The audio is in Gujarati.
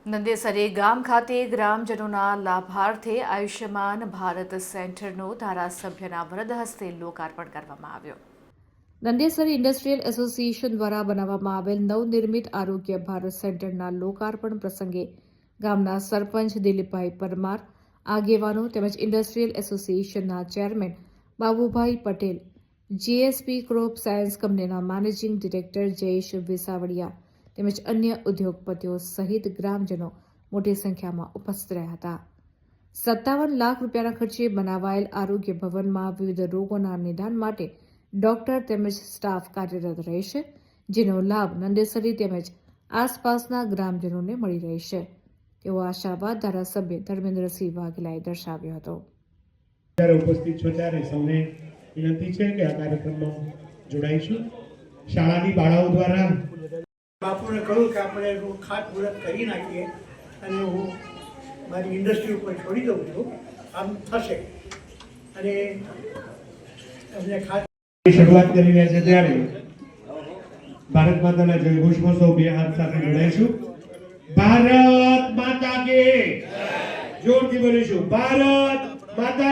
નંદેસરી ગામ ખાતે ગ્રામજનોના લાભાર્થે આયુષ્યમાન ભારત સેન્ટરનું ધારાસભ્યના વરદ હસ્તે લોકાર્પણ કરવામાં આવ્યું. નંદેસરી ઇન્ડસ્ટ્રીયલ એસોસિએશન દ્વારા બનાવવામાં આવેલ નવનિર્મિત આરોગ્ય ભારત સેન્ટરના લોકાર્પણ પ્રસંગે ગામના સરપંચ દિલીપભાઈ પરમાર, આગેવાનો તેમજ ઇન્ડસ્ટ્રીયલ એસોસિએશનના chairman Babubhai Patel, GSP crop science કંપનીના મેનેજિંગ ડિરેક્ટર જયેશ વિસાવડિયા તેમજ અન્ય ઉદ્યોગપતિઓ સહિત ગ્રામજનો મોટી સંખ્યામાં ઉપસ્થિત રહ્યા હતા. 57 લાખ રૂપિયાના ખર્ચે બનાવાયેલ આરોગ્ય ભવનમાં વિવિધ રોગોના નિદાન માટે ડોક્ટર તેમજ સ્ટાફ કાર્યરત રહેશે, જેનો લાભ નંદેસરી તેમજ આસપાસના ગ્રામજનોને મળી રહેશે તેવો આશાવાદ ધારાસભ્ય ધર્મેન્દ્રસિંહ વાઘેલાએ દર્શાવ્યો હતો. ઉપસ્થિત છો ત્યારે સૌને વિનંતી છે કે આ કાર્યક્રમમાં જોડાઈશું. શાળાની બાળાઓ દ્વારા બાપુને કહ્યું કે આપણે ખાતમુહૂર્ત કરી નાખીએ અને હું મારી ઇન્ડસ્ટ્રી ઉપર છોડી દઉં છું, આમ થશે. અને એમને શરૂઆત કરી રહ્યા છે ત્યારે ભારત માતાના જયઘોષમાં સૌ બે હાથ સાથે જોડાઈશું. ભારત માતા કે જોરથી બોલીશું, ભારત માતા.